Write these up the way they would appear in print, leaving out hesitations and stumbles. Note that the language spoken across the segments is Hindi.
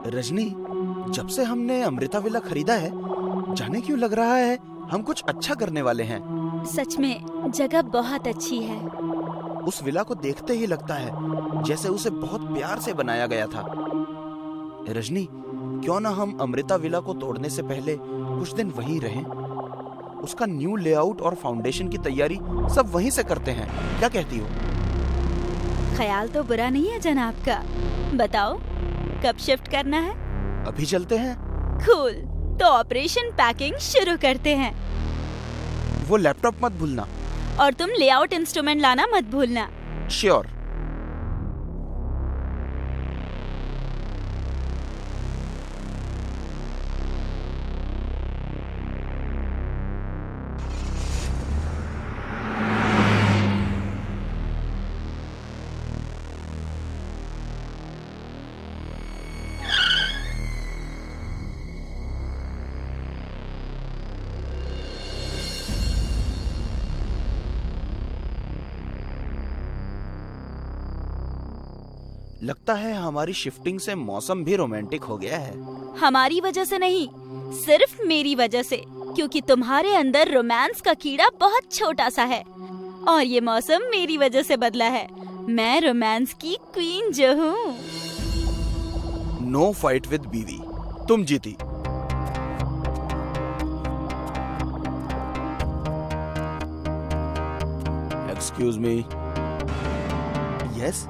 रजनी, जब से हमने अमृता विला खरीदा है, जाने क्यों लग रहा है हम कुछ अच्छा करने वाले हैं। सच में जगह बहुत अच्छी है। उस विला को देखते ही लगता है जैसे उसे बहुत प्यार से बनाया गया था। रजनी, क्यों ना हम अमृता विला को तोड़ने से पहले कुछ दिन वहीं रहें? उसका न्यू लेआउट और फाउंडेशन की तैयारी सब वहीं से करते हैं। क्या कहती हो? ख्याल तो बुरा नहीं है जनाब का। बताओ कब शिफ्ट करना है? अभी चलते हैं। कूल, तो ऑपरेशन पैकिंग शुरू करते हैं। वो लैपटॉप मत भूलना। और तुम लेआउट इंस्ट्रूमेंट लाना मत भूलना। श्योर। लगता है हमारी शिफ्टिंग से मौसम भी रोमांटिक हो गया है। हमारी वजह से नहीं, सिर्फ मेरी वजह से, क्योंकि तुम्हारे अंदर रोमांस का कीड़ा बहुत छोटा सा है और ये मौसम मेरी वजह से बदला है। मैं रोमांस की क्वीन जो हूँ। नो फाइट विद बीवी, तुम जीती। Excuse me. यस,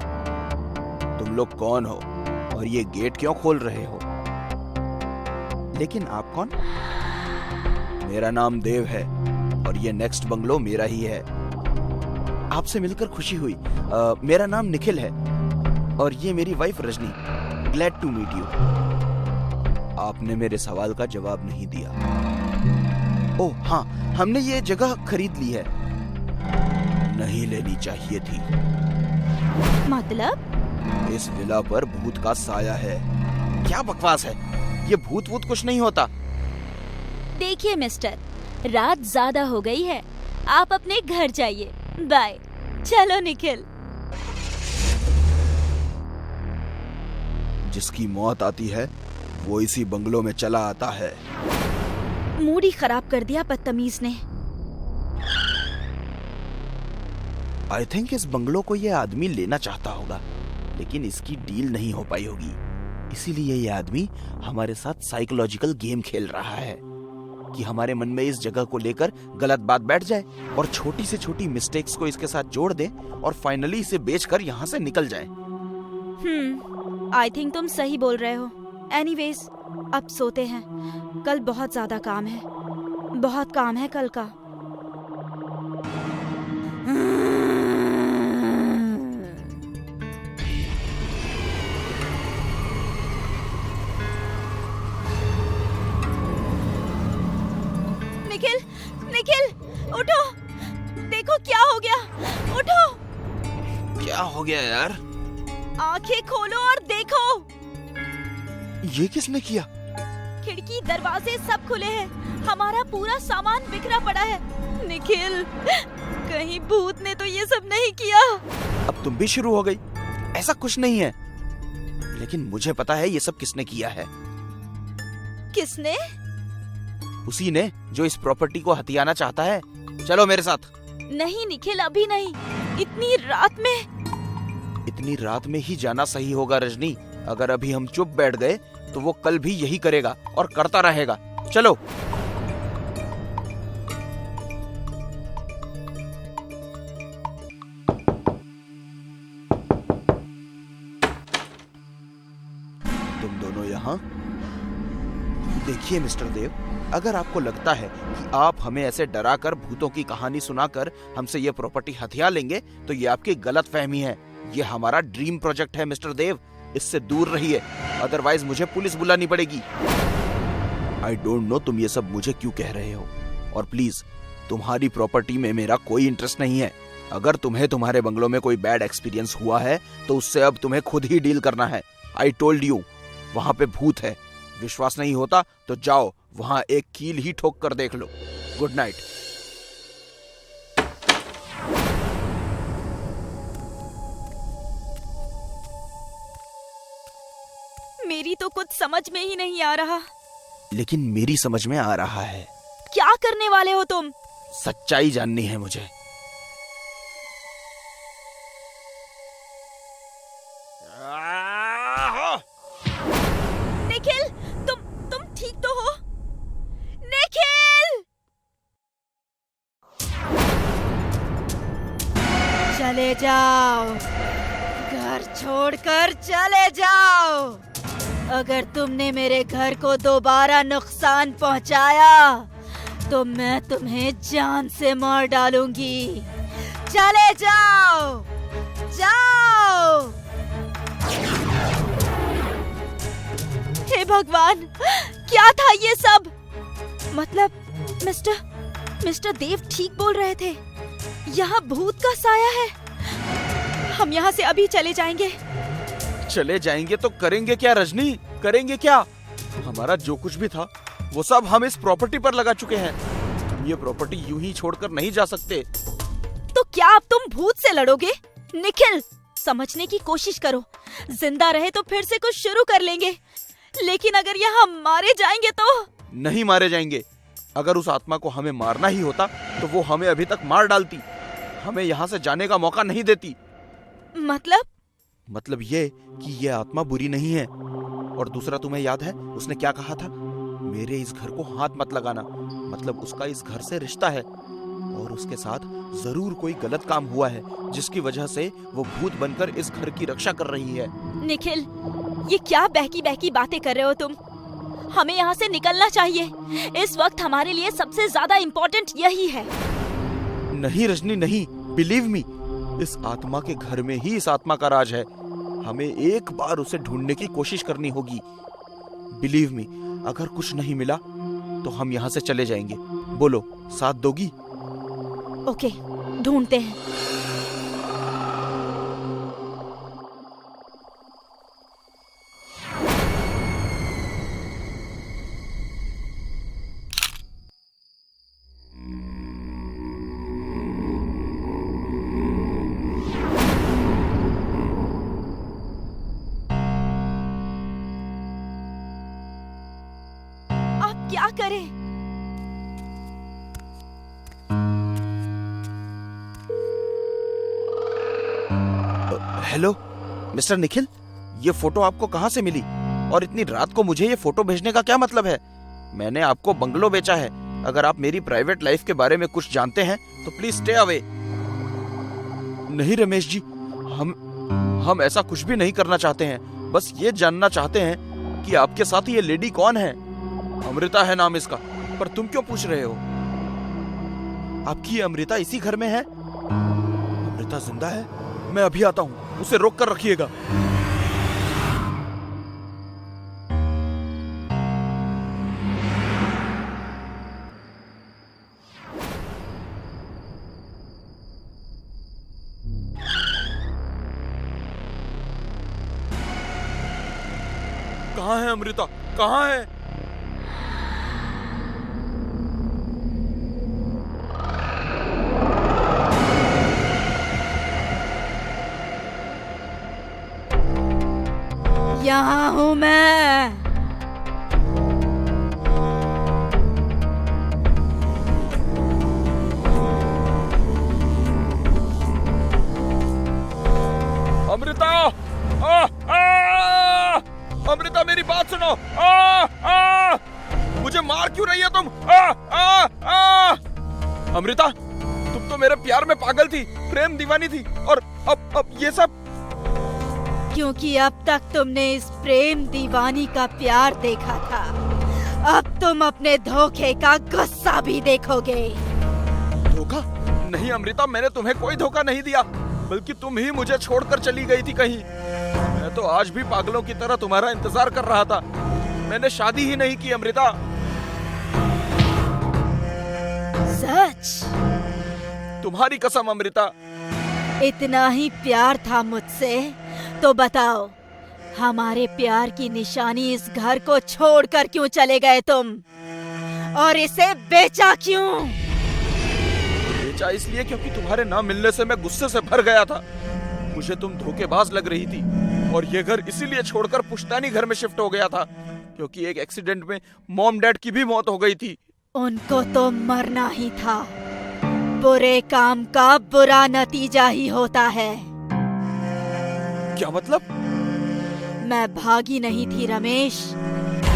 तुम लोग कौन हो और ये गेट क्यों खोल रहे हो? लेकिन आप कौन? मेरा नाम देव है और ये नेक्स्ट बंगलो मेरा ही है। आपसे मिलकर खुशी हुई। मेरा नाम निखिल है और ये मेरी wife Rajni. Glad to meet you. आपने मेरे सवाल का जवाब नहीं दिया। ओह हाँ, हमने ये जगह खरीद ली है। नहीं लेनी चाहिए थी। मतलब? इस विला पर भूत का साया है। क्या बकवास है, ये भूत वूत कुछ नहीं होता। देखिए मिस्टर, रात ज्यादा हो गई है, आप अपने घर जाइए। बाय। चलो निखिल। जिसकी मौत आती है वो इसी बंगलों में चला आता है। मूड ही खराब कर दिया बदतमीज ने। आई थिंक इस बंगलों को ये आदमी लेना चाहता होगा, लेकिन इसकी डील नहीं हो पाई होगी। इसीलिए ये आदमी हमारे साथ साइकोलॉजिकल गेम खेल रहा है कि हमारे मन में इस जगह को लेकर गलत बात बैठ जाए और छोटी से छोटी मिस्टेक्स को इसके साथ जोड़ दे और फाइनली इसे बेचकर यहाँ से निकल जाए। आई थिंक तुम सही बोल रहे हो। एनीवेज, अब सोते हैं। कल बहुत ज्यादा काम है, बहुत काम है कल का। निखिल, निखिल, उठो। देखो क्या हो गया। उठो। क्या हो गया यार? आंखें खोलो और देखो। ये किसने किया? खिड़की दरवाजे सब खुले हैं। हमारा पूरा सामान बिखरा पड़ा है। निखिल, कहीं भूत ने तो ये सब नहीं किया? अब तुम भी शुरू हो गई। ऐसा कुछ नहीं है, लेकिन मुझे पता है ये सब किसने किया है। किसने? उसी ने जो इस प्रॉपर्टी को हथियाना चाहता है। चलो मेरे साथ। नहीं निखिल, अभी नहीं। इतनी रात में? इतनी रात में ही जाना सही होगा रजनी। अगर अभी हम चुप बैठ गए तो वो कल भी यही करेगा और करता रहेगा। चलो। तुम दोनों यहाँ। देखिए मिस्टर देव, अगर आपको लगता है कि आप हमें ऐसे डराकर भूतों की कहानी सुनाकर हमसे ये प्रॉपर्टी हथिया लेंगे तो ये आपकी गलत फहमी है। ये हमारा ड्रीम प्रोजेक्ट है मिस्टर देव, इससे दूर रहिए, अदरवाइज मुझे पुलिस बुलानी पड़ेगी। आई डोंट नो तुम ये सब मुझे क्यों कह रहे हो, और प्लीज तुम्हारी प्रॉपर्टी में मेरा कोई इंटरेस्ट नहीं है। अगर तुम्हें तुम्हारे बंगलों में कोई बैड एक्सपीरियंस हुआ है तो उससे अब तुम्हें खुद ही डील करना है। आई टोल्ड यू, वहां पे भूत है। विश्वास नहीं होता तो जाओ वहां एक कील ही ठोक कर देख लो। Good night. मेरी तो कुछ समझ में ही नहीं आ रहा। लेकिन मेरी समझ में आ रहा है। क्या करने वाले हो तुम? सच्चाई जाननी है मुझे। निखिल, तुम ठीक तो हो? निखिल! चले जाओ, घर छोड़कर चले जाओ। अगर तुमने मेरे घर को दोबारा नुकसान पहुंचाया तो मैं तुम्हें जान से मार डालूंगी। चले जाओ, जाओ। हे भगवान, क्या था ये सब? मतलब मिस्टर देव ठीक बोल रहे थे। यहाँ भूत का साया है। हम यहाँ से अभी चले जाएंगे। चले जाएंगे तो करेंगे क्या रजनी? करेंगे क्या? हमारा जो कुछ भी था वो सब हम इस प्रॉपर्टी पर लगा चुके हैं। हम ये प्रॉपर्टी यूं ही छोड़कर नहीं जा सकते। तो क्या अब तुम भूत से लड़ोगे? निखिल, समझने की कोशिश करो। जिंदा रहे तो फिर से कुछ शुरू कर लेंगे, लेकिन अगर यहाँ मारे जाएंगे तो? नहीं मारे जाएंगे। अगर उस आत्मा को हमें मारना ही होता तो वो हमें अभी तक मार डालती। हमें यहाँ से जाने का मौका नहीं देती। मतलब ये कि ये आत्मा बुरी नहीं है। और दूसरा, तुम्हें याद है उसने क्या कहा था? मेरे इस घर को हाथ मत लगाना। मतलब उसका इस घर से रिश्ता है और उसके साथ जरूर कोई गलत काम हुआ है जिसकी वजह से वो भूत बनकर इस घर की रक्षा कर रही है। निखिल, ये क्या बहकी बहकी बातें कर रहे हो तुम? हमें यहाँ से निकलना चाहिए। इस वक्त हमारे लिए सबसे ज्यादा इम्पोर्टेंट यही है। नहीं रजनी, नहीं। बिलीव मी, इस आत्मा के घर में ही इस आत्मा का राज है। हमें एक बार उसे ढूंढने की कोशिश करनी होगी। बिलीव मी, अगर कुछ नहीं मिला तो हम यहाँ से चले जाएंगे। बोलो, साथ दोगी? ओके, ढूंढते हैं। क्या करें? हेलो मिस्टर निखिल, ये फोटो आपको कहाँ से मिली? और इतनी रात को मुझे ये फोटो भेजने का क्या मतलब है? मैंने आपको बंगलो बेचा है। अगर आप मेरी प्राइवेट लाइफ के बारे में कुछ जानते हैं तो प्लीज स्टे अवे। नहीं रमेश जी, हम ऐसा कुछ भी नहीं करना चाहते हैं। बस ये जानना चाहते हैं कि आपके साथ ये लेडी कौन है। अमृता है नाम इसका। पर तुम क्यों पूछ रहे हो? आपकी ये अमृता इसी घर में है? अमृता जिंदा है? मैं अभी आता हूँ, उसे रोक कर रखिएगा। कहाँ है अमृता? कहाँ है? यहाँ हूँ मैं। अमृता! अमृता, मेरी बात सुनो। मुझे मार क्यों रही है तुम? अमृता, तुम तो मेरे प्यार में पागल थी, प्रेम दीवानी थी, और अब ये सब क्योंकि अब तक तुमने इस प्रेम दीवानी का प्यार देखा था, अब तुम अपने धोखे का गुस्सा भी देखोगे। धोखा? नहीं अमृता, मैंने तुम्हें कोई धोखा नहीं दिया, बल्कि तुम ही मुझे छोड़कर चली गई थी कहीं। मैं तो आज भी पागलों की तरह तुम्हारा इंतजार कर रहा था। मैंने शादी ही नहीं की अमृता। सच? तुम्हारी कसम अमृता। इतना ही प्यार था मुझसे तो बताओ, हमारे प्यार की निशानी इस घर को छोड़कर क्यों चले गए तुम? और इसे बेचा क्यों? बेचा इसलिए क्योंकि तुम्हारे ना मिलने से मैं गुस्से से भर गया था। मुझे तुम धोखेबाज लग रही थी। और ये घर इसीलिए छोड़कर पुश्तैनी घर में शिफ्ट हो गया था क्योंकि एक एक्सीडेंट में मॉम डैड की भी मौत हो गई थी। उनको तो मरना ही था। बुरे काम का बुरा नतीजा ही होता है। क्या मतलब? मैं भागी नहीं थी रमेश,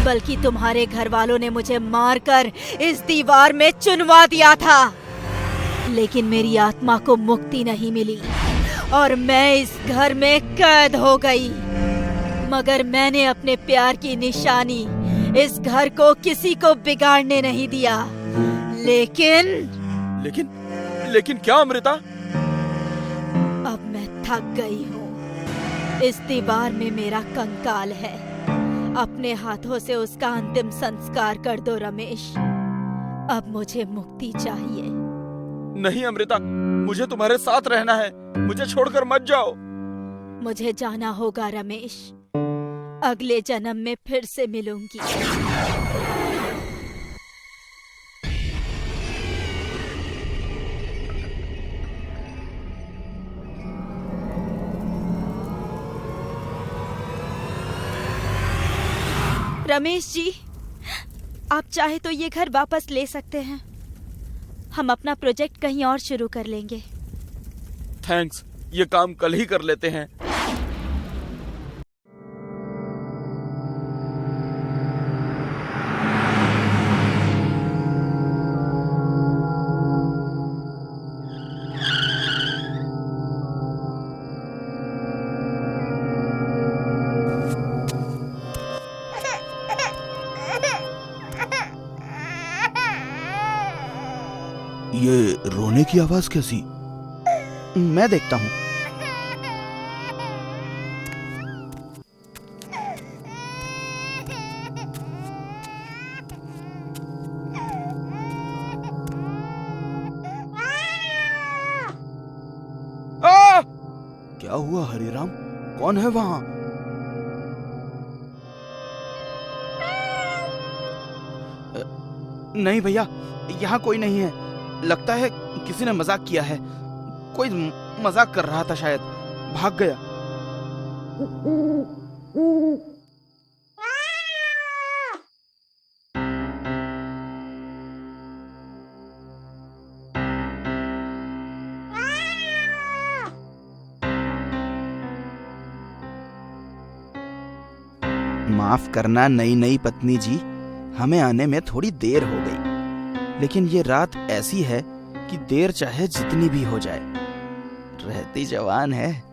बल्कि तुम्हारे घर वालों ने मुझे मारकर इस दीवार में चुनवा दिया था। लेकिन मेरी आत्मा को मुक्ति नहीं मिली और मैं इस घर में कैद हो गई। मगर मैंने अपने प्यार की निशानी इस घर को किसी को बिगाड़ने नहीं दिया। लेकिन क्या अमृता? अब मैं थक गई हूँ। इस दीवार में मेरा कंकाल है। अपने हाथों से उसका अंतिम संस्कार कर दो रमेश। अब मुझे मुक्ति चाहिए। नहीं अमृता, मुझे तुम्हारे साथ रहना है। मुझे छोड़कर मत जाओ। मुझे जाना होगा रमेश। अगले जन्म में फिर से मिलूंगी। रमेश जी, आप चाहे तो ये घर वापस ले सकते हैं। हम अपना प्रोजेक्ट कहीं और शुरू कर लेंगे। थैंक्स, ये काम कल ही कर लेते हैं। ये रोने की आवाज कैसी? मैं देखता हूँ। क्या हुआ हरिराम? कौन है वहां? नहीं भैया, यहाँ कोई नहीं है। लगता है किसी ने मजाक किया है। कोई मजाक कर रहा था, शायद भाग गया। माफ करना नई नई पत्नी जी, हमें आने में थोड़ी देर हो गई। लेकिन ये रात ऐसी है कि देर चाहे जितनी भी हो जाए, रहती जवान है।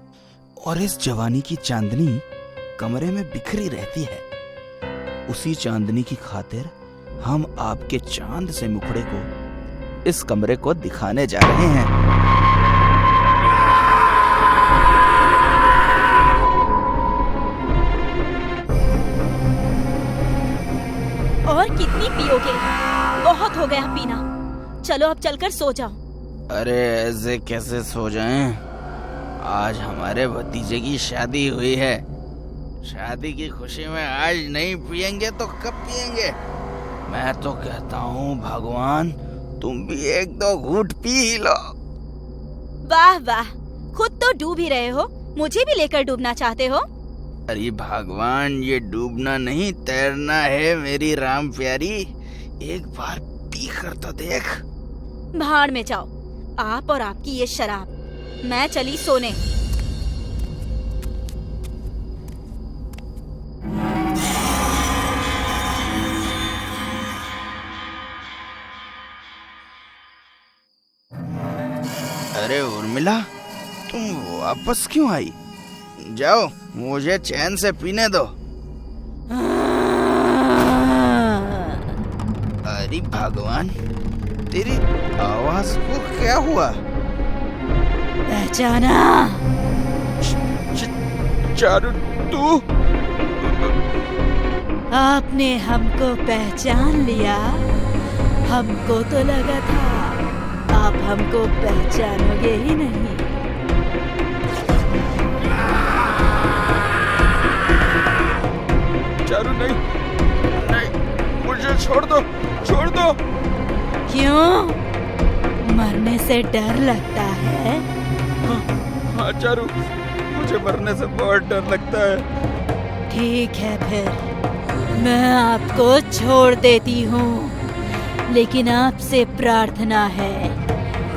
और इस जवानी की चांदनी कमरे में बिखरी रहती है। उसी चांदनी की खातिर हम आपके चांद से मुखड़े को इस कमरे को दिखाने जा रहे हैं। और कितनी पियोगे? बहुत हो गया पीना। चलो अब चलकर सो जाओ। अरे ऐसे कैसे सो जाएं? आज हमारे भतीजे की शादी हुई है। शादी की खुशी में आज नहीं पिएंगे तो कब पिएंगे? मैं तो कहता हूँ भगवान, तुम भी एक दो घूंट पी ही लो। वाह वाह, खुद तो डूब ही रहे हो, मुझे भी लेकर डूबना चाहते हो? अरे भगवान, ये डूबना नहीं तैरना है मेरी राम प्यारी। एक बार पी कर तो देख। भाड़ में जाओ, आप और आपकी ये शराब। मैं चली सोने। अरे उर्मिला, तुम वापस क्यों आई? जाओ, मुझे चैन से पीने दो। अरे भगवान, तेरी आवाज को क्या हुआ? पहचाना? चारू, तू? आपने हमको पहचान लिया। हमको तो लगा था आप हमको पहचानोगे ही नहीं। चारू नहीं, नहीं, मुझे छोड़ दो, छोड़ दो। क्यों? मरने से डर लगता है? हाँ चारू, मुझे मरने से बहुत डर लगता है। ठीक है फिर, मैं आपको छोड़ देती हूँ, लेकिन आपसे प्रार्थना है,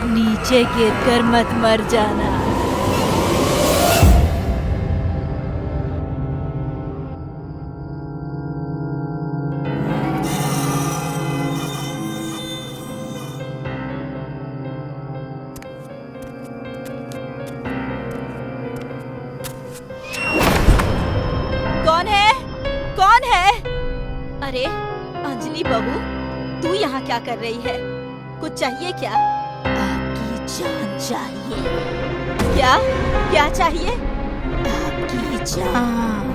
नीचे गिरकर मत मर जाना। कौन है? कौन है? अरे अंजलि बहू, तू यहाँ क्या कर रही है? कुछ चाहिए क्या? आपकी जान चाहिए। क्या? क्या चाहिए? आपकी जान।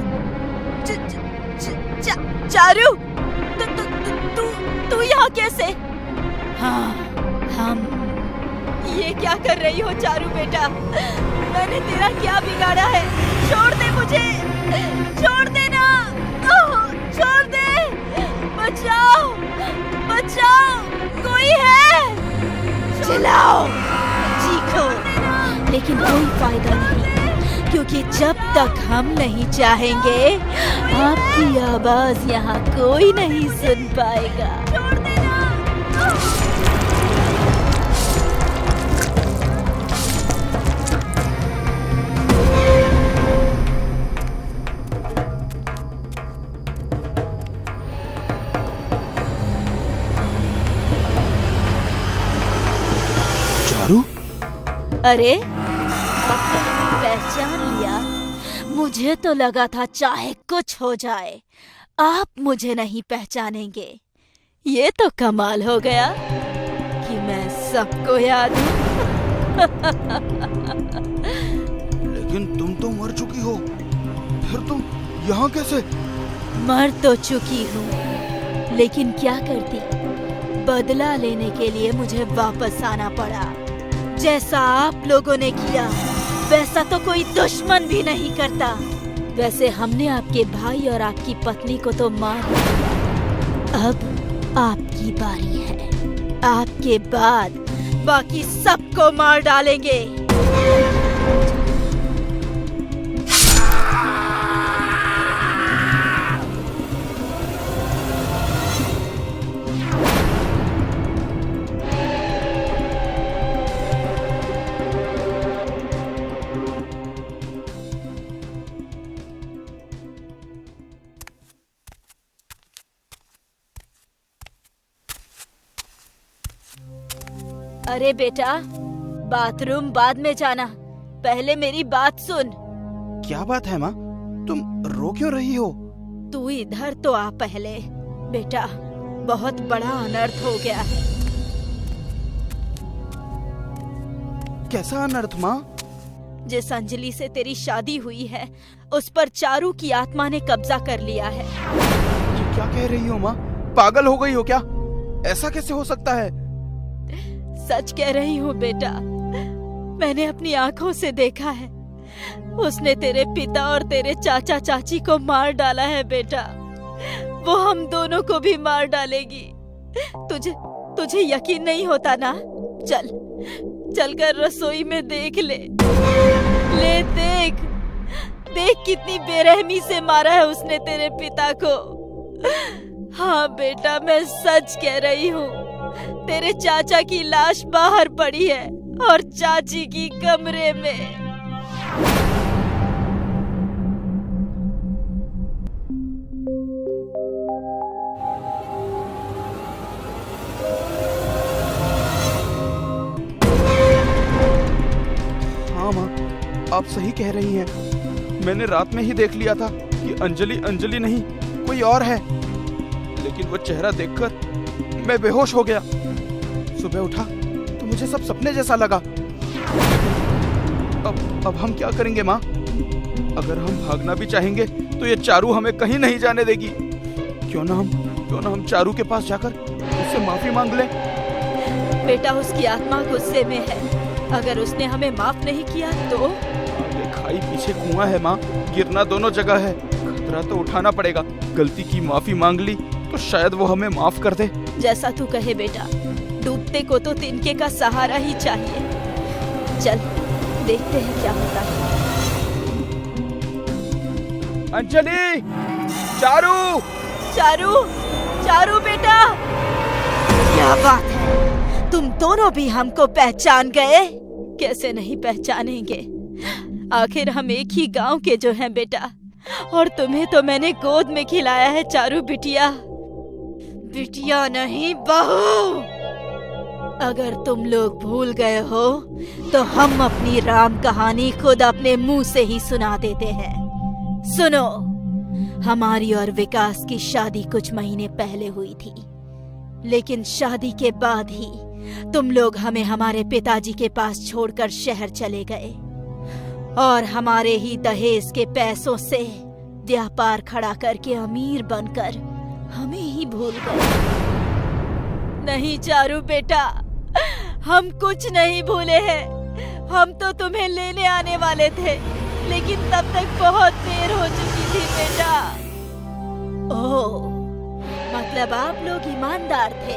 चारू, तू यहाँ कैसे? हाँ, हम। ये क्या कर रही हो चारू बेटा? मैंने तेरा क्या बिगाड़ा है? छोड़ दे मुझे, छोड़ देना, छोड़ दे, बचाओ, बचाओ, कोई है? चिल्लाओ, चीखो, लेकिन कोई फायदा नहीं, क्योंकि जब तक हम नहीं चाहेंगे, आपकी आवाज यहाँ कोई नहीं सुन पाएगा। छोड़ देना। अरे, आपने पहचान लिया? मुझे तो लगा था चाहे कुछ हो जाए, आप मुझे नहीं पहचानेंगे। ये तो कमाल हो गया कि मैं सबको याद हूँ। लेकिन तुम तो मर चुकी हो, फिर तुम यहाँ कैसे? मर तो चुकी हूँ, लेकिन क्या करती? बदला लेने के लिए मुझे वापस आना पड़ा। जैसा आप लोगों ने किया, वैसा तो कोई दुश्मन भी नहीं करता। वैसे हमने आपके भाई और आपकी पत्नी को तो मार दिया, अब आपकी बारी है। आपके बाद बाकी सबको मार डालेंगे। अरे बेटा, बाथरूम बाद में जाना, पहले मेरी बात सुन। क्या बात है माँ? तुम रो क्यों रही हो? तू इधर तो आ पहले। बेटा, बहुत बड़ा अनर्थ हो गया है। कैसा अनर्थ माँ? जिस अंजलि से तेरी शादी हुई है, उस पर चारू की आत्मा ने कब्जा कर लिया है। ये क्या कह रही हो माँ? पागल हो गई हो क्या? ऐसा कैसे हो सकता है? सच कह रही हूँ बेटा, मैंने अपनी आंखों से देखा है। उसने तेरे पिता और तेरे चाचा चाची को मार डाला है बेटा। वो हम दोनों को भी मार डालेगी। तुझे यकीन नहीं होता ना? चल कर रसोई में देख ले। देख कितनी बेरहमी से मारा है उसने तेरे पिता को। हाँ बेटा, मैं सच कह रही हूँ। तेरे चाचा की लाश बाहर पड़ी है और चाची की कमरे में। हाँ माँ, आप सही कह रही हैं। मैंने रात में ही देख लिया था कि अंजलि नहीं, कोई और है। लेकिन वो चेहरा देखकर मैं बेहोश हो गया। सुबह उठा तो मुझे सब सपने जैसा लगा। अब हम क्या करेंगे माँ? अगर हम भागना भी चाहेंगे तो ये चारू हमें कहीं नहीं जाने देगी। क्यों ना हम चारू के पास जाकर उससे माफी मांग लें? बेटा, उसकी आत्मा गुस्से में है। अगर उसने हमें माफ नहीं किया तो? आगे खाई पीछे कुआं है माँ, गिरना दोनों जगह है। खतरा तो उठाना पड़ेगा। गलती की माफी मांग ली तो शायद वो हमें माफ कर दे। जैसा तू कहे बेटा, डूबते को तो तिनके का सहारा ही चाहिए। चल देखते हैं क्या होता है। अंजलि, चारू। चारू, चारू बेटा, क्या बात है, तुम दोनों भी हमको पहचान गए? कैसे नहीं पहचानेंगे, आखिर हम एक ही गांव के जो हैं बेटा। और तुम्हें तो मैंने गोद में खिलाया है चारू बिटिया। बिटिया नहीं बहू। अगर तुम लोग भूल गए हो तो हम अपनी राम कहानी खुद अपने मुंह से ही सुना देते हैं। सुनो, हमारी और विकास की शादी कुछ महीने पहले हुई थी, लेकिन शादी के बाद ही तुम लोग हमें हमारे पिताजी के पास छोड़कर शहर चले गए और हमारे ही दहेज के पैसों से व्यापार खड़ा करके अमीर बनकर हमें ही भूल गए। नहीं चारू बेटा, हम कुछ नहीं भूले हैं। हम तो तुम्हें लेने आने वाले थे, लेकिन तब तक बहुत देर हो चुकी थी बेटा। ओह, मतलब आप लोग ईमानदार थे,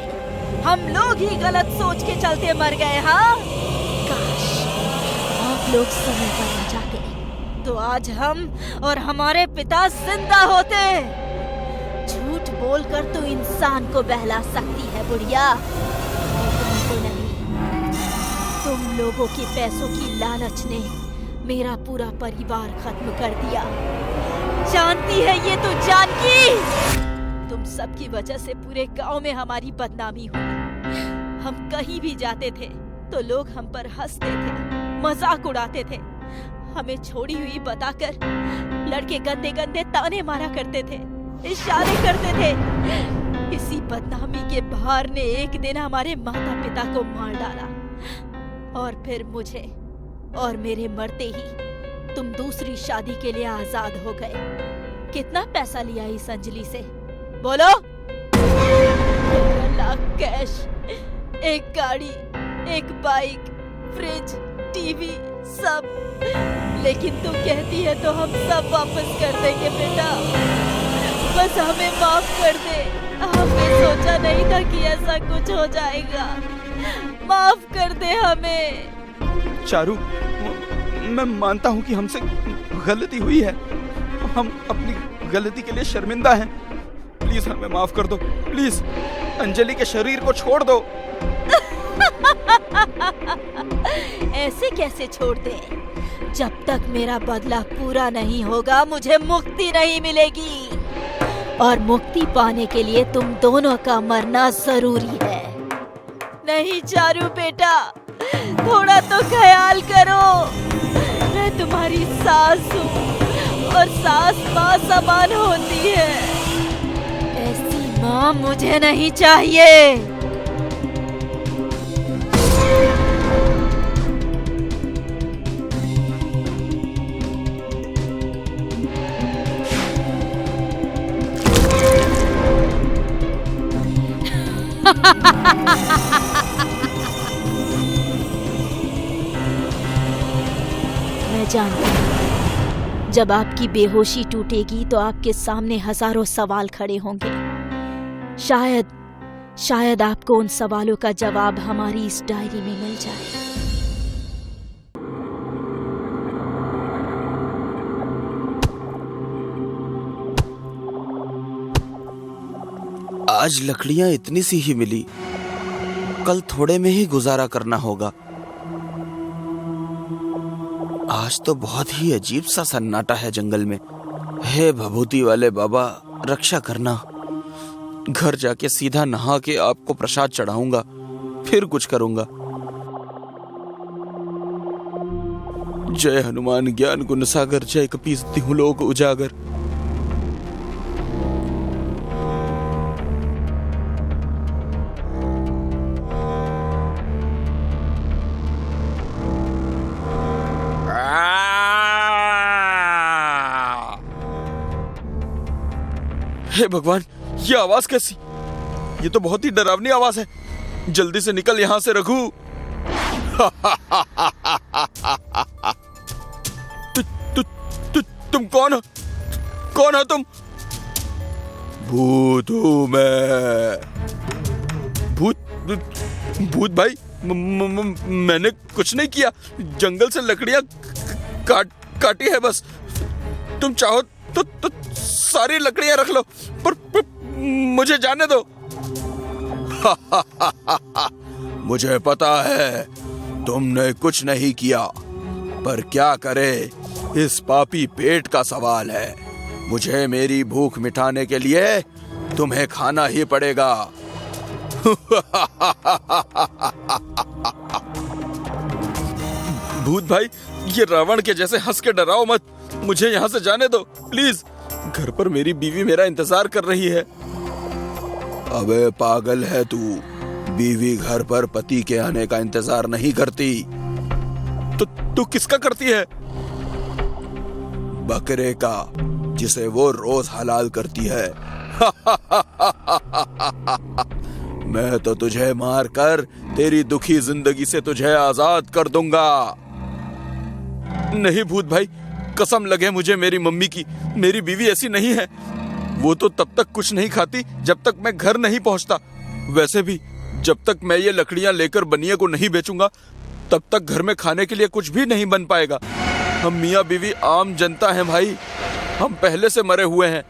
हम लोग ही गलत सोच के चलते मर गए। हाँ, काश आप लोग समय पर आ जाते तो आज हम और हमारे पिता जिंदा होते। झूठ बोलकर तो इंसान को बहला सकती है बुढ़िया, तुमको नहीं। तुम लोगों के पैसों की लालच ने मेरा पूरा परिवार खत्म कर दिया। जानती है ये तो जानकी, तुम सबकी वजह से पूरे गांव में हमारी बदनामी हुई। हम कहीं भी जाते थे तो लोग हम पर हंसते थे, मजाक उड़ाते थे, हमें छोड़ी हुई बताकर लड़के गंदे गंदे ताने मारा करते थे, इशारे करते थे। इसी बदनामी के भार ने एक दिन हमारे माता पिता को मार डाला और फिर मुझे और मेरे मरते ही तुम दूसरी शादी के लिए आजाद हो गए। कितना पैसा लिया इस अंजलि से, बोलो? 15 लाख कैश, एक गाड़ी, एक बाइक, फ्रिज, टीवी, सब। लेकिन तू कहती है तो हम सब वापस कर देंगे बेटा, बस हमें माफ कर दे। हमने सोचा नहीं था कि ऐसा कुछ हो जाएगा, माफ कर दे हमें। चारू, मैं मानता हूँ कि हमसे गलती हुई है, हम अपनी गलती के लिए शर्मिंदा हैं। प्लीज हमें माफ कर दो, प्लीज अंजलि के शरीर को छोड़ दो। ऐसे कैसे छोड़ दे? जब तक मेरा बदला पूरा नहीं होगा मुझे मुक्ति नहीं मिलेगी, और मुक्ति पाने के लिए तुम दोनों का मरना जरूरी है। नहीं चारू बेटा, थोड़ा तो ख्याल करो। मैं तुम्हारी सास हूँ और सास माँ समान होती है। ऐसी माँ मुझे नहीं चाहिए। मैं जानती हूँ, जब आपकी बेहोशी टूटेगी तो आपके सामने हजारों सवाल खड़े होंगे। शायद आपको उन सवालों का जवाब हमारी इस डायरी में मिल जाए। आज लकड़ियां इतनी सी ही मिली, कल थोड़े में ही गुजारा करना होगा। आज तो बहुत ही अजीब सा सन्नाटा है जंगल में। हे भभूति वाले बाबा, रक्षा करना। घर जाके सीधा नहा के आपको प्रसाद चढ़ाऊंगा, फिर कुछ करूंगा। जय हनुमान ज्ञान गुण सागर, जय कपीस तिहु लोक उजागर। हे भगवान, ये आवाज कैसी? ये तो बहुत ही डरावनी आवाज है। जल्दी से निकल यहां से रघु। तुम कौन हो? कौन हो तुम? भूत हूं मैं। भूत भाई, मैंने कुछ नहीं किया। जंगल से लकड़ियां काटी है बस। तुम चाहो तो सारी लकड़ियां रख लो, पर मुझे जाने दो। मुझे पता है तुमने कुछ नहीं किया, पर क्या करे, इस पापी पेट का सवाल है। मुझे मेरी भूख मिटाने के लिए तुम्हें खाना ही पड़ेगा। भूत भाई, ये रावण के जैसे हंस के डराओ मत, मुझे यहाँ से जाने दो प्लीज। घर पर मेरी बीवी मेरा इंतजार कर रही है। अबे पागल है तू, बीवी घर पर पति के आने का इंतजार नहीं करती। तो किसका करती है? बकरे का, जिसे वो रोज हलाल करती है। मैं तो तुझे मारकर तेरी दुखी जिंदगी से तुझे आजाद कर दूंगा। नहीं भूत भाई, कसम लगे मुझे मेरी मम्मी की, मेरी बीवी ऐसी नहीं है। वो तो तब तक कुछ नहीं खाती जब तक मैं घर नहीं पहुंचता। वैसे भी जब तक मैं ये लकड़ियां लेकर बनिए को नहीं बेचूंगा, तब तक घर में खाने के लिए कुछ भी नहीं बन पाएगा। हम मियाँ बीवी आम जनता हैं भाई, हम पहले से मरे हुए हैं।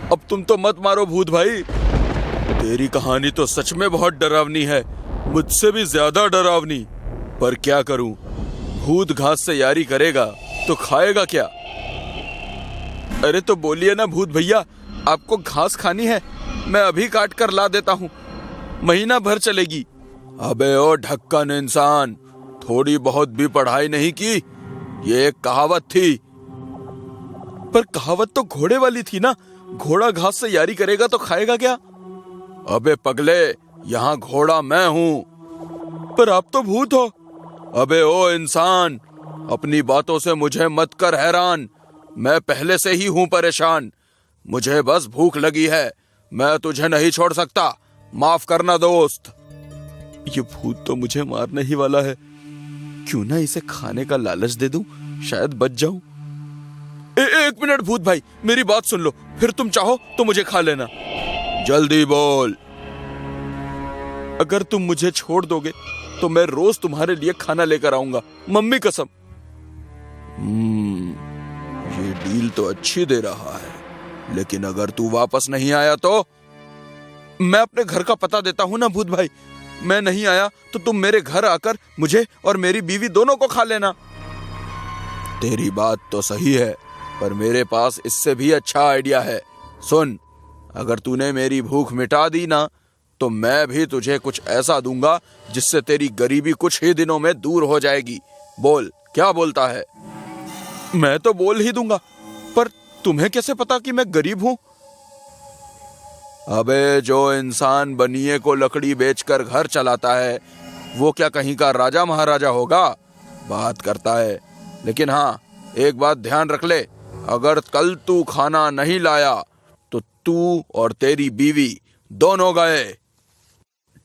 अब तुम तो मत मारो भूत भाई। तेरी कहानी तो सच में बहुत डरावनी है, मुझसे भी ज्यादा डरावनी। पर क्या करूं, भूत घास से यारी करेगा तो खाएगा क्या? अरे तो बोलिए ना भूत भैया, आपको घास खानी है? मैं अभी काट कर ला देता हूँ, महीना भर चलेगी। अबे ओ ढक्कन इंसान, थोड़ी बहुत भी पढ़ाई नहीं की? ये एक कहावत थी। पर कहावत तो घोड़े वाली थी ना, घोड़ा घास से यारी करेगा तो खाएगा क्या? अबे पगले, यहाँ घोड़ा मैं हूँ। पर आप तो भूत हो। अबे ओ इंसान, अपनी बातों से मुझे मत कर हैरान। मैं पहले से ही हूँ परेशान। मुझे बस भूख लगी है, मैं तुझे नहीं छोड़ सकता। माफ करना दोस्त। ये भूत तो मुझे मारने ही वाला है। क्यों ना इसे खाने का लालच दे दूं, शायद बच जाऊं। एक मिनट भूत भाई, मेरी बात सुन लो, फिर तुम चाहो तो मुझे खा लेना। जल्दी बोल। अगर तुम मुझे छोड़ दोगे तो मैं रोज तुम्हारे लिए खाना लेकर आऊंगा, मम्मी कसम। ये डील तो अच्छी दे रहा है, लेकिन अगर तू वापस नहीं आया तो? मैं अपने घर का पता देता हूं ना भूत भाई। मैं नहीं आया तो तुम मेरे घर आकर मुझे और मेरी बीवी दोनों को खा लेना। तेरी बात तो सही है, पर मेरे पास इससे भी अच्छा आइडिया है। सुन, अगर तूने मेरी भूख मिटा दी ना, तो मैं भी तुझे कुछ ऐसा दूंगा जिससे तेरी गरीबी कुछ ही दिनों में दूर हो जाएगी। बोल, क्या बोलता है? मैं तो बोल ही दूंगा, पर तुम्हें कैसे पता कि मैं गरीब हूं? अबे जो इंसान बनिए को लकड़ी बेचकर घर चलाता है, वो क्या कहीं का राजा महाराजा होगा? बात करता है। लेकिन हाँ, एक बात ध्यान रख ले, अगर कल तू खाना नहीं लाया तो तू और तेरी बीवी दोनों गए।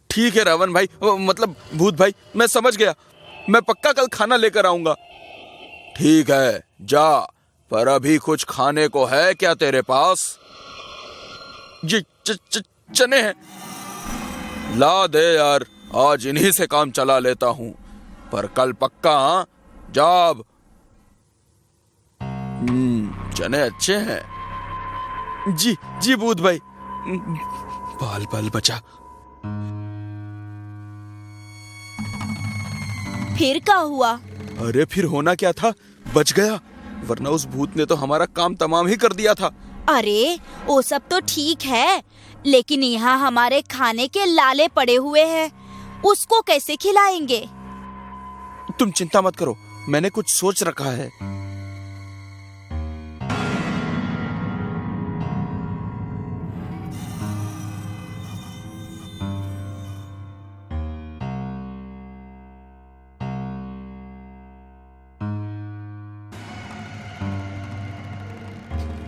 ठीक है रावण भाई, मतलब भूत भाई, मैं समझ गया। मैं पक्का कल खाना लेकर आऊंगा। ठीक है, जा। पर अभी कुछ खाने को है क्या तेरे पास? जी चने हैं। ला दे यार, आज इन्हीं से काम चला लेता हूं, पर कल पक्का। हाँ, जाब। चने अच्छे हैं। जी जी भूत भाई। बाल बाल बचा। फिर क्या हुआ? अरे फिर होना क्या था, बच गया, वरना उस भूत ने तो हमारा काम तमाम ही कर दिया था। अरे वो सब तो ठीक है, लेकिन यहाँ हमारे खाने के लाले पड़े हुए हैं, उसको कैसे खिलाएंगे? तुम चिंता मत करो, मैंने कुछ सोच रखा है।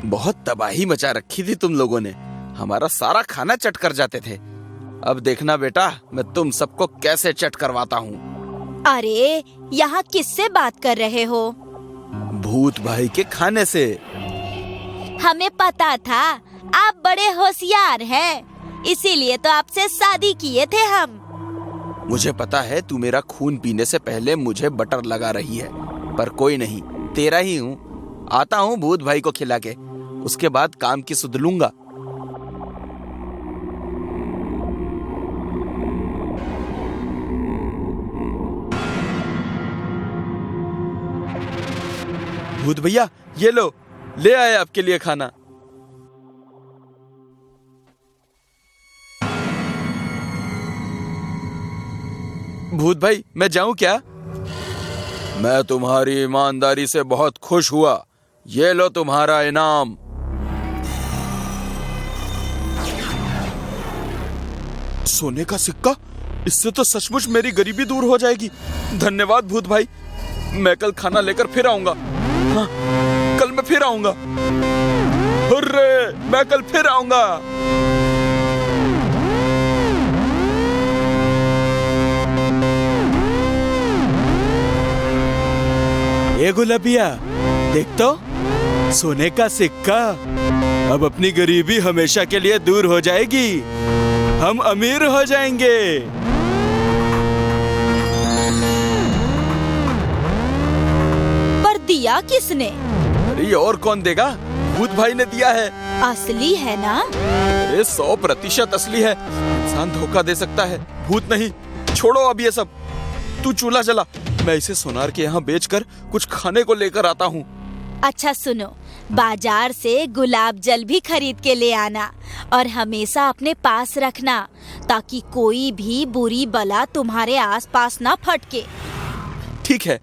बहुत तबाही मचा रखी थी तुम लोगों ने, हमारा सारा खाना चट कर जाते थे। अब देखना बेटा, मैं तुम सबको कैसे चट करवाता हूँ। अरे यहाँ किससे बात कर रहे हो? भूत भाई के खाने से। हमें पता था आप बड़े होशियार हैं, इसीलिए तो आपसे शादी किए थे हम। मुझे पता है तू मेरा खून पीने से पहले मुझे बटर लगा रही है, पर कोई नहीं, तेरा ही हूँ। आता हूँ भूत भाई को खिला के। उसके बाद काम की सुध लूंगा। भूत भैया, ये लो, ले आए आपके लिए खाना। भूत भाई, मैं जाऊं क्या? मैं तुम्हारी ईमानदारी से बहुत खुश हुआ। ये लो तुम्हारा इनाम। सोने का सिक्का? इससे तो सचमुच मेरी गरीबी दूर हो जाएगी। धन्यवाद भूत भाई। मैं कल खाना लेकर फिर आऊंगा। हाँ, कल मैं फिर आऊंगा। हुर्रे, मैं कल फिर आऊंगा। ए गुलाबिया, देख तो, सोने का सिक्का। अब अपनी गरीबी हमेशा के लिए दूर हो जाएगी। हम अमीर हो जाएंगे। पर दिया किसने? अरे और कौन देगा? भूत भाई ने दिया है। असली है ना? अरे 100% असली है। इंसान धोखा दे सकता है, भूत नहीं। छोड़ो अब ये सब। तू चूल्हा जला, मैं इसे सोनार के यहाँ बेचकर कुछ खाने को लेकर आता हूँ। अच्छा सुनो, बाजार से गुलाब जल भी खरीद के ले आना और हमेशा अपने पास रखना, ताकि कोई भी बुरी बला तुम्हारे आसपास ना फटके। ठीक है।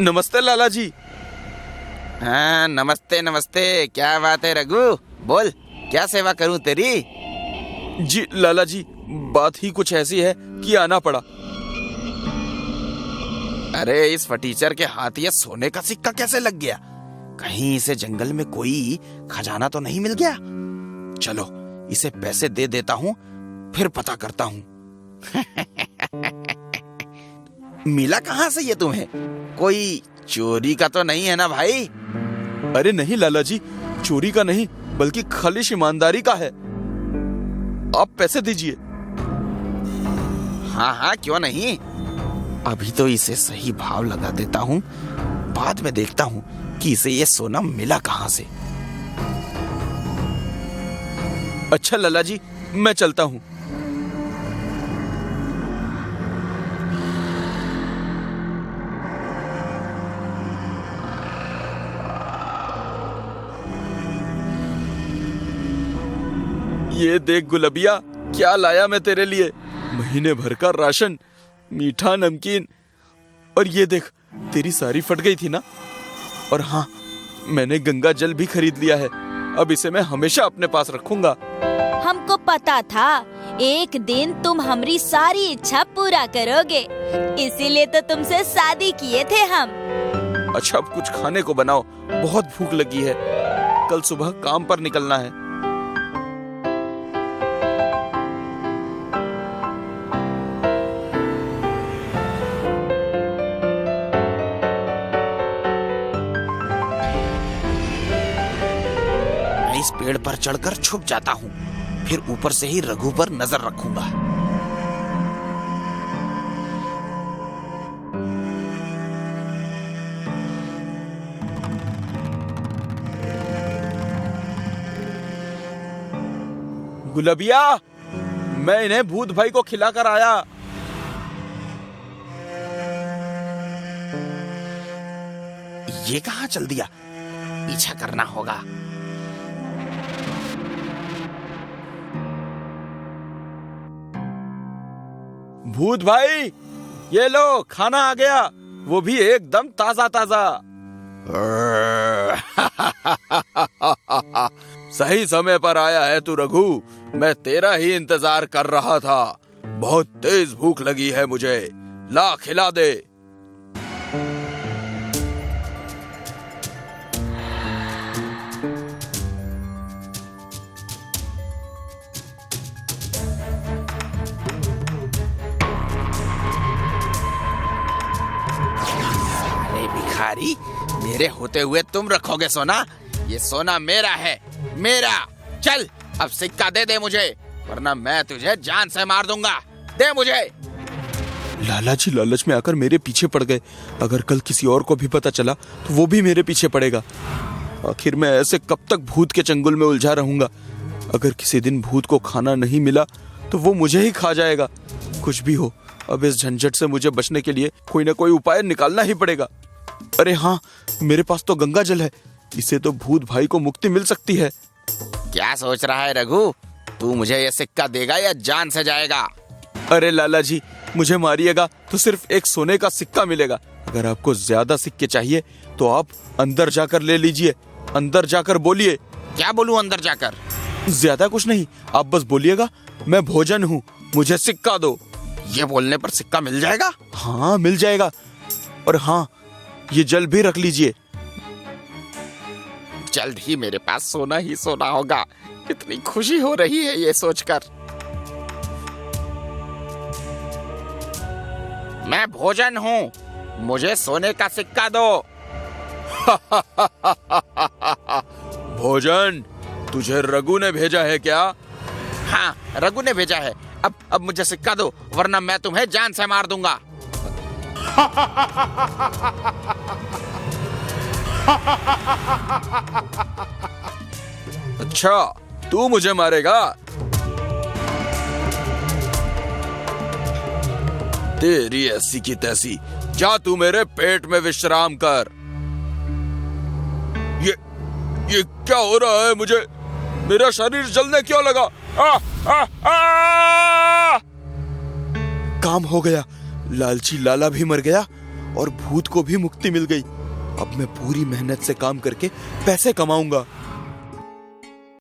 नमस्ते लाला जी। हाँ, नमस्ते नमस्ते। क्या बात है रघु, बोल, क्या सेवा करूं तेरी? जी लाला जी, बात ही कुछ ऐसी है कि आना पड़ा। अरे इस फटीचर के हाथ ये सोने का सिक्का कैसे लग गया? कहीं इसे जंगल में कोई खजाना तो नहीं मिल गया? चलो इसे पैसे दे देता हूँ, फिर पता करता हूँ। मिला कहाँ से ये तुम्हें? कोई चोरी का तो नहीं है ना भाई? अरे नहीं लाला जी, चोरी का नहीं, बल्कि खालिश ईमानदारी का है। आप पैसे दीजिए। हाँ हाँ, क्यों नहीं। अभी तो इसे सही भाव लगा देता हूँ, बाद में देखता हूँ कि इसे ये सोना मिला कहाँ से। अच्छा लाला जी, मैं चलता हूँ। ये देख गुलबिया, क्या लाया मैं तेरे लिए। महीने भर का राशन, मीठा नमकीन। और ये देख, तेरी साड़ी फट गई थी ना। और हाँ, मैंने गंगा जल भी खरीद लिया है। अब इसे मैं हमेशा अपने पास रखूंगा। हमको पता था एक दिन तुम हमारी सारी इच्छा पूरा करोगे, इसीलिए तो तुमसे शादी किए थे हम। अच्छा, अब कुछ खाने को बनाओ, बहुत भूख लगी है। कल सुबह काम पर निकलना है। इस पेड़ पर चढ़कर छुप जाता हूँ, फिर ऊपर से ही रघु पर नजर रखूंगा। गुलबिया, मैं इन्हें भूत भाई को खिलाकर आया। ये कहाँ चल दिया? पीछा करना होगा। भूत भाई, ये लो, खाना आ गया, वो भी एकदम ताजा ताजा। सही समय पर आया है तू रघु, मैं तेरा ही इंतजार कर रहा था। बहुत तेज भूख लगी है मुझे, ला खिला दे। भिखारी, मेरे होते हुए तुम रखोगे सोना? ये सोना मेरा है, मेरा। चल अब सिक्का दे दे मुझे, वरना मैं तुझे जान से मार दूंगा। दे मुझे। लाला जी लालच में आकर मेरे पीछे पड़ गए। अगर कल किसी और को भी पता चला तो वो भी मेरे पीछे पड़ेगा। आखिर मैं ऐसे कब तक भूत के चंगुल में उलझा रहूंगा। अगर किसी दिन भूत को खाना नहीं मिला तो वो मुझे ही खा जाएगा। कुछ भी हो, अब इस झंझट से मुझे बचने के लिए कोई ना कोई उपाय निकालना ही पड़ेगा। अरे हाँ, मेरे पास तो गंगा जल है, इससे तो भूत भाई को मुक्ति मिल सकती है। क्या सोच रहा है रघु? तू मुझे ये सिक्का देगा या जान से जाएगा? अरे लाला जी, मुझे मारिएगा तो सिर्फ एक सोने का सिक्का मिलेगा। अगर आपको ज्यादा सिक्के चाहिए तो आप अंदर जाकर ले लीजिए। अंदर जाकर बोलिए। क्या बोलूं अंदर जाकर? ज्यादा कुछ नहीं, आप बस बोलिएगा, मैं भोजन हूँ, मुझे सिक्का दो। ये बोलने पर सिक्का मिल जाएगा? हाँ मिल जाएगा। और हाँ, ये जल भी रख लीजिए। जल्द ही मेरे पास सोना ही सोना होगा। कितनी खुशी हो रही है ये सोचकर। मैं भोजन हूँ, मुझे सोने का सिक्का दो। भोजन? तुझे रघु ने भेजा है क्या? हाँ, रघु ने भेजा है। अब मुझे सिक्का दो, वरना मैं तुम्हें जान से मार दूंगा। अच्छा, तू मुझे मारेगा? तेरी ऐसी की तैसी, जा तू मेरे पेट में विश्राम कर। ये क्या हो रहा है? मुझे मेरा शरीर जलने क्यों लगा? काम हो गया, लालची लाला भी मर गया और भूत को भी मुक्ति मिल गई। अब मैं पूरी मेहनत से काम करके पैसे कमाऊंगा।